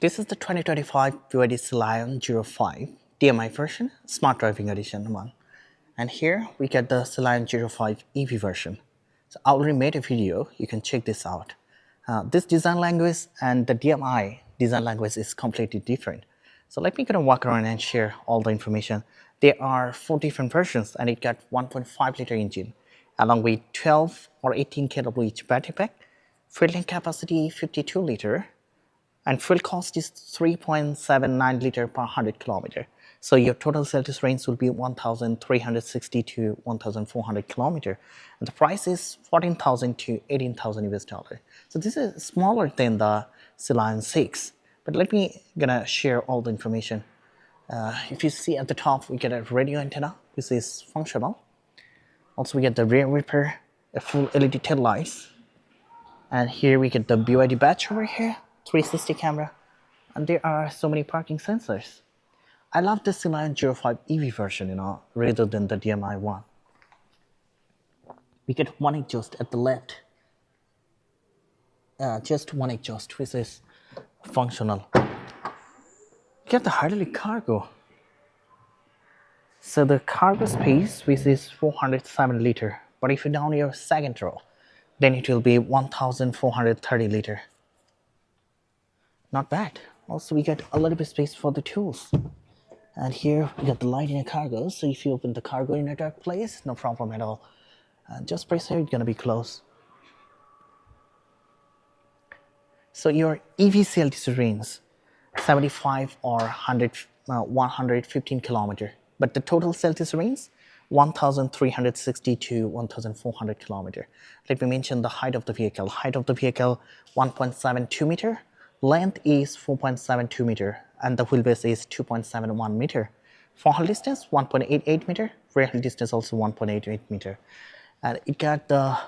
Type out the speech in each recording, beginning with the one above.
This is the 2025 BYD Sealion 05 DMI version, Smart Driving Edition 1. And here we get the Sealion 05 EV version. So I already made a video, you can check this out. This design language and the DMI design language is completely different. So let me kind of walk around and share all the information. There are 4 different versions and it got 1.5 liter engine along with 12 or 18 kWh battery pack, fuel tank capacity 52 liter, and fuel cost is 3.79 liter per 100 kilometer. So your total CLTC range will be 1,360 to 1,400 kilometer, and the price is 14,000 to 18,000 US dollar. So this is smaller than the Sealion 6, but let me gonna share all the information. If you see at the top, we get a radio antenna, which is functional. Also, we get the rear wiper, a full LED tail lights, and here we get the BYD badge over here, 360 camera, and there are so many parking sensors. I love the Sealion 05 EV version, rather than the DMI one. We get one exhaust at the left, just one exhaust, which is functional. We get the hydraulic cargo. So the cargo space, which is 407 liter, but if you down your second row, then it will be 1,430 liter. Not bad. Also, we get a little bit space for the tools. And here we got the light in a cargo, so if you open the cargo in a dark place, no problem at all. Just press here, it's gonna be closed. So your EV CLTC range, 75 or 115 kilometer, but the total CLTC range, 1,360 to 1,400 kilometer. Let me mention the height of the vehicle. Height of the vehicle, 1.72 meter. Length is 4.72 meter and the wheelbase is 2.71 meter. Forward distance 1.88 meter, rear distance also 1.88 meter. And it got the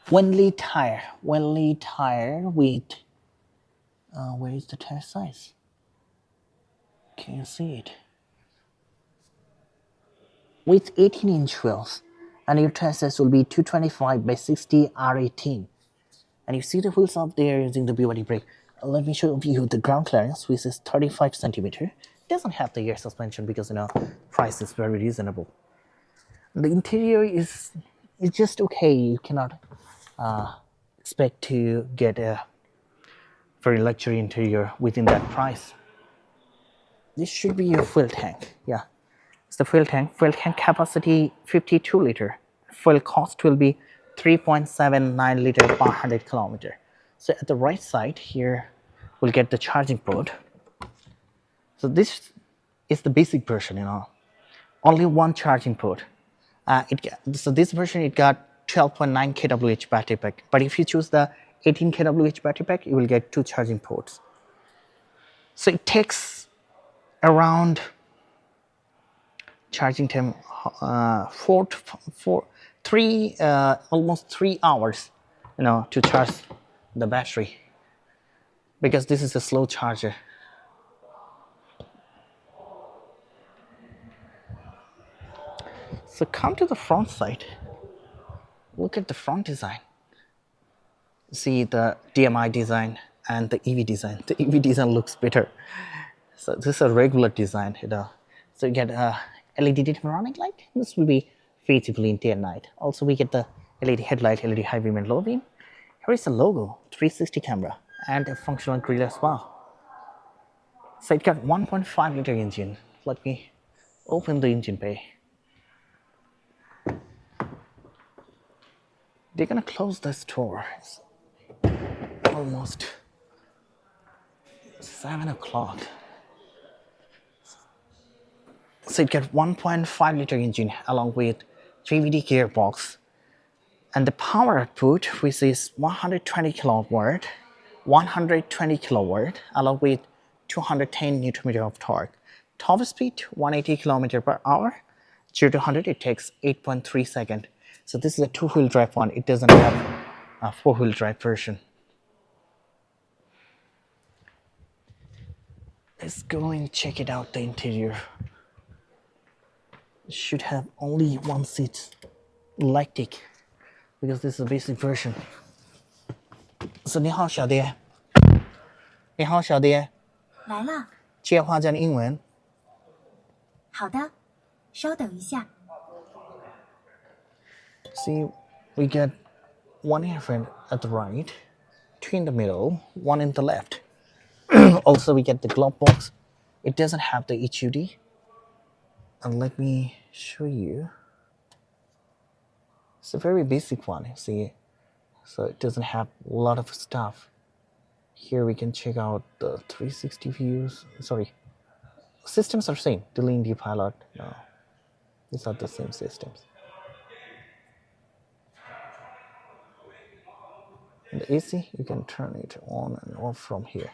Winley tire with, where is the tire size? Can you see it? With 18-inch wheels, and your tire size will be 225 by 60 R18. And you see the wheels up there using the BYD brake. Let me show you the ground clearance, which is 35 centimeter. It doesn't have the air suspension because price is very reasonable. The interior is just okay. You cannot expect to get a very luxury interior within that price. This should be your fuel tank. Yeah, it's the fuel tank. Fuel tank capacity 52 liter. Fuel cost will be 3.79 liter per 100 kilometer. So at the right side here, we'll get the charging port. So this is the basic version, only one charging port. So this version, it got 12.9 kWh battery pack. But if you choose the 18 kWh battery pack, you will get 2 charging ports. So it takes around charging time almost 3 hours, to charge the battery, because this is a slow charger. So come to the front side. Look at the front design. See the DMI design and the EV design. The EV design looks better. So this is a regular design, So you get a LED dimmer light. This will be feasible in day and night. Also, we get the LED headlight, LED high beam and low beam. Here is the logo, 360 camera, and a functional grille as well. So it got 1.5 liter engine. Let me open the engine bay. They're gonna close this door. It's almost 7 o'clock. So it got 1.5 liter engine along with PHEV gearbox, and the power output, which is 120 kilowatt, along with 210 Newton meter of torque. Top speed 180 kilometer per hour. 0 to 100 it takes 8.3 seconds. So this is a 2-wheel drive one. It doesn't have a 4-wheel drive version. Let's go and check it out, the interior. It should have only one seat, electric, because this is a basic version. So 你好，小弟，你好，小爹。来了。接话讲英文。好的，稍等一下。See, we get one earphone at the right, two in the middle, one in the left. Also, we get the glove box. It doesn't have the HUD. And let me show you. It's a very basic one, see. So it doesn't have a lot of stuff. Here we can check out the 360 views. Sorry, systems are same. The LYNK&CO pilot. No, these are the same systems. And the AC, you can turn it on and off from here.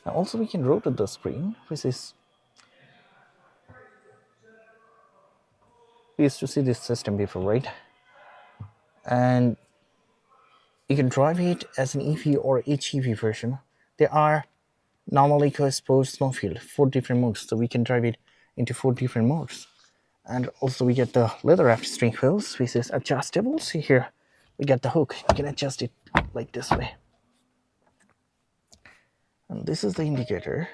Now also we can rotate the screen, which is, we used to see this system before, right? And you can drive it as an EV or HEV version. There are normal, eco, sport, snowfield, 4 different modes, so we can drive it into 4 different modes. And also we get the leather-wrapped steering wheels, which is adjustable. See here, we get the hook. You can adjust it like this way. And this is the indicator.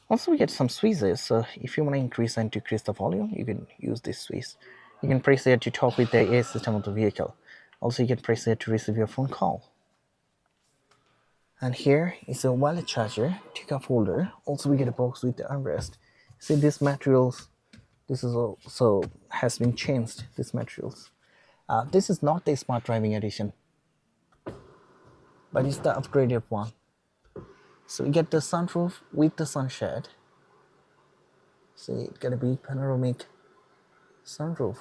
Also, we get some switches. So if you want to increase and decrease the volume, you can use this switch. You can press it to talk with the AI system of the vehicle. Also, you can press it to receive your phone call. And here is a wallet charger, take-off holder. Also, we get a box with the armrest. See, these materials, this is also has been changed, these materials. This is not the Smart Driving Edition, but it's the upgraded one. So we get the sunroof with the sunshade. See, it got a big panoramic sunroof.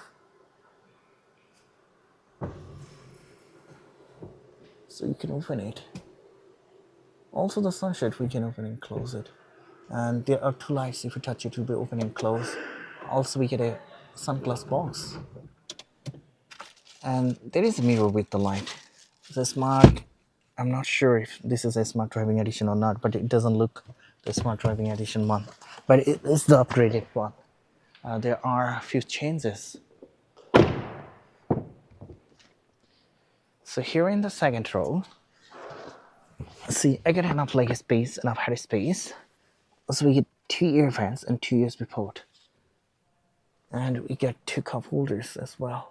So you can open it. Also the sunshade, we can open and close it. And there are 2 lights. If you touch it, it will be open and close. Also we get a sunglass box. And there is a mirror with the light. It's a smart, I'm not sure if this is a Smart Driving Edition or not, but it doesn't look the Smart Driving Edition one. But it is the upgraded one. There are a few changes. So here in the second row, see, I get enough leg space, enough head space. So we get 2 ear vents and 2 USB port. And we get 2 cup holders as well.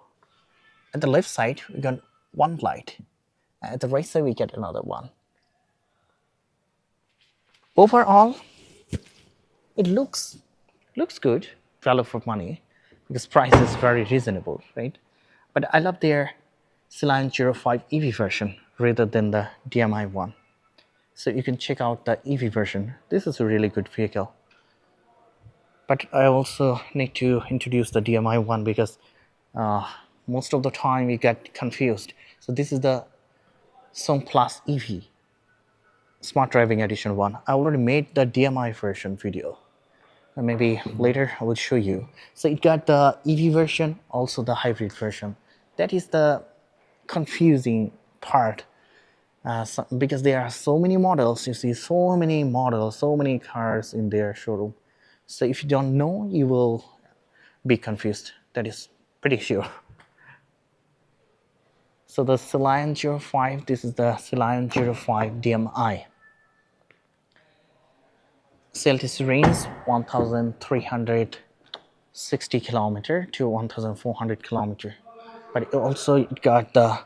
At the left side, we got 1 light. At the right side, we get another one. Overall, it looks good, value for money, because price is very reasonable, right? But I love their Sealion 05 EV version rather than the DMI one. So you can check out the EV version. This is a really good vehicle. But I also need to introduce the DMI one because most of the time we get confused. So this is the Song Plus EV Smart Driving Edition one. I already made the DMI version video. And maybe later I will show you. So it got the EV version, also the hybrid version. That is the confusing part. Because there are so many models, you see so many models, so many cars in their showroom. So if you don't know, you will be confused. That is pretty sure. So the Sealion 05, this is the Sealion 05 DMI. CLTC range 1,360 kilometer to 1,400 kilometer. But it also got the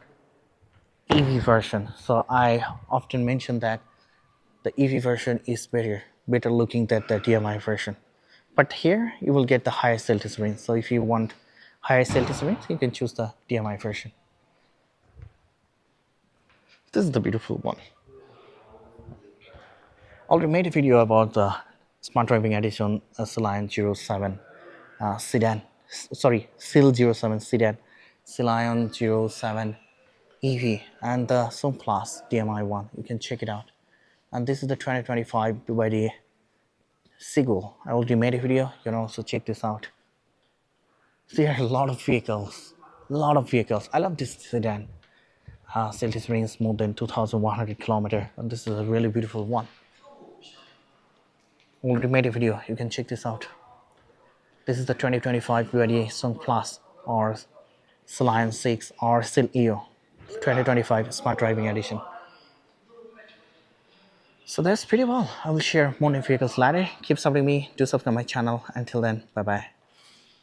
EV version. So I often mention that the EV version is better looking than the DMI version. But here you will get the higher CLTC range. So if you want higher CLTC range, you can choose the DMI version. This is the beautiful one. Already made a video about the Smart Driving Edition Sealion 07 sedan. Sorry, SEAL 07 sedan, Sealion 07 EV, and the Song Plus DMI one. You can check it out. And this is the 2025 BYD Seagull. I already made a video. You can also check this out. There are a lot of vehicles. I love this sedan. CLTC range more than 2,100 kilometers, and this is a really beautiful one. Already made a video. You can check this out. This is the 2025 BYD Song Plus or Sealion 6 or Sealion 2025 Smart Driving Edition. So that's pretty well. I will share more new vehicles later. Keep supporting me. Do subscribe my channel. Until then, bye bye.